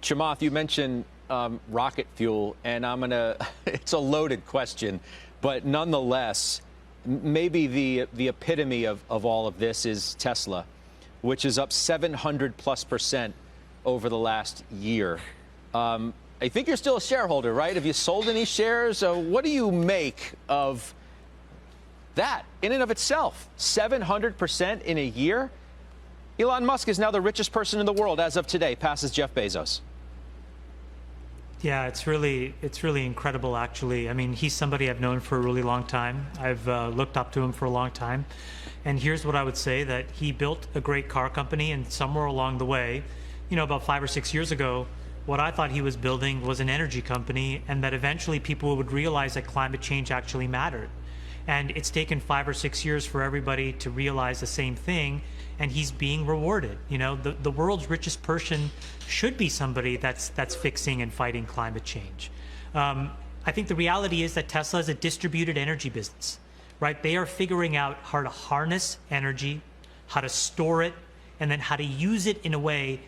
Chamath, you mentioned rocket fuel, and it's a loaded question, but nonetheless, maybe the epitome of all of this is Tesla, which is up 700+% over the last year. I think you're still a shareholder, right? Have you sold any shares? What do you make of that in and of itself? 700% in a year? Elon Musk is now the richest person in the world as of today, passes Jeff Bezos. Yeah, it's really incredible, actually. I mean, he's somebody I've known for a really long time. I've looked up to him for a long time. And here's what I would say, that he built a great car company, and somewhere along the way, you know, about 5 or 6 years ago, what I thought he was building was an energy company, and that eventually people would realize that climate change actually mattered. And it's taken 5 or 6 years for everybody to realize the same thing, and he's being rewarded. You know, the world's richest person should be somebody that's fixing and fighting climate change. I think the reality is that Tesla is a distributed energy business, right? They are figuring out how to harness energy, how to store it, and then how to use it in a way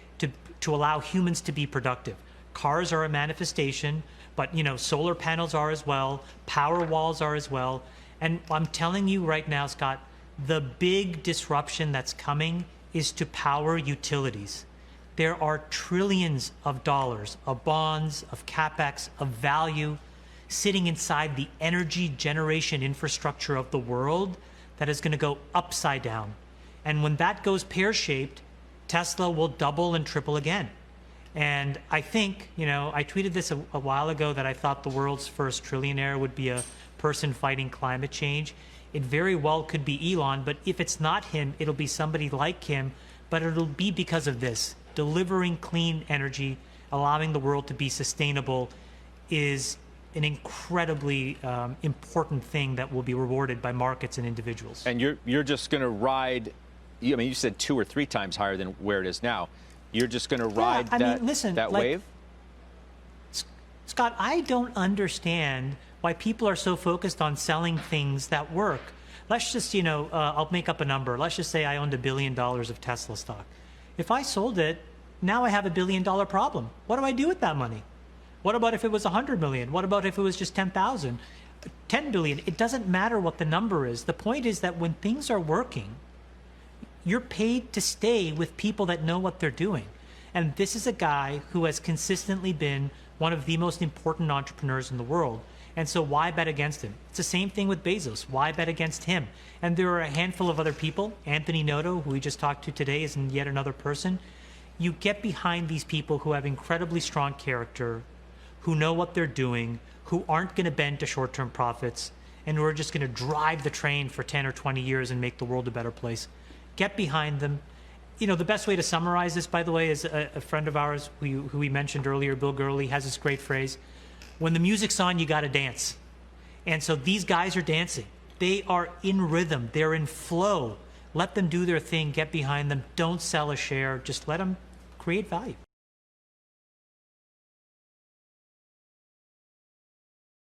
to allow humans to be productive. Cars are a manifestation, but, you know, solar panels are as well, power walls are as well. And I'm telling you right now, Scott, the big disruption that's coming is to power utilities. There are trillions of dollars of bonds, of capex, of value sitting inside the energy generation infrastructure of the world that is going to go upside down. And when that goes pear-shaped, Tesla will double and triple again. And I think, you know, I tweeted this a while ago, that I thought the world's first trillionaire would be a person fighting climate change. It very well could be Elon, but if it's not him, it'll be somebody like him, but it'll be because of this. Delivering clean energy, allowing the world to be sustainable, is an incredibly important thing that will be rewarded by markets and individuals. And you're just going to ride, I mean, you said 2 or 3 times higher than where it is now. You're just going to ride that wave? Scott, I don't understand why people are so focused on selling things that work. Let's just, you know, I'll make up a number. Let's just say I owned $1 billion of Tesla stock. If I sold it, now I have $1 billion problem. What do I do with that money? What about if it was 100 million? What about if it was just 10,000? 10 billion? It doesn't matter what the number is. The point is that when things are working, you're paid to stay with people that know what they're doing. And this is a guy who has consistently been one of the most important entrepreneurs in the world. And so why bet against him? It's the same thing with Bezos. Why bet against him? And there are a handful of other people. Anthony Noto, who we just talked to today, is yet another person. You get behind these people who have incredibly strong character, who know what they're doing, who aren't going to bend to short-term profits, and who are just going to drive the train for 10 or 20 years and make the world a better place. Get behind them. You know, the best way to summarize this, by the way, is a friend of ours who we mentioned earlier, Bill Gurley, has this great phrase: when the music's on, you got to dance. And so these guys are dancing. They are in rhythm. They're in flow. Let them do their thing. Get behind them. Don't sell a share. Just let them create value.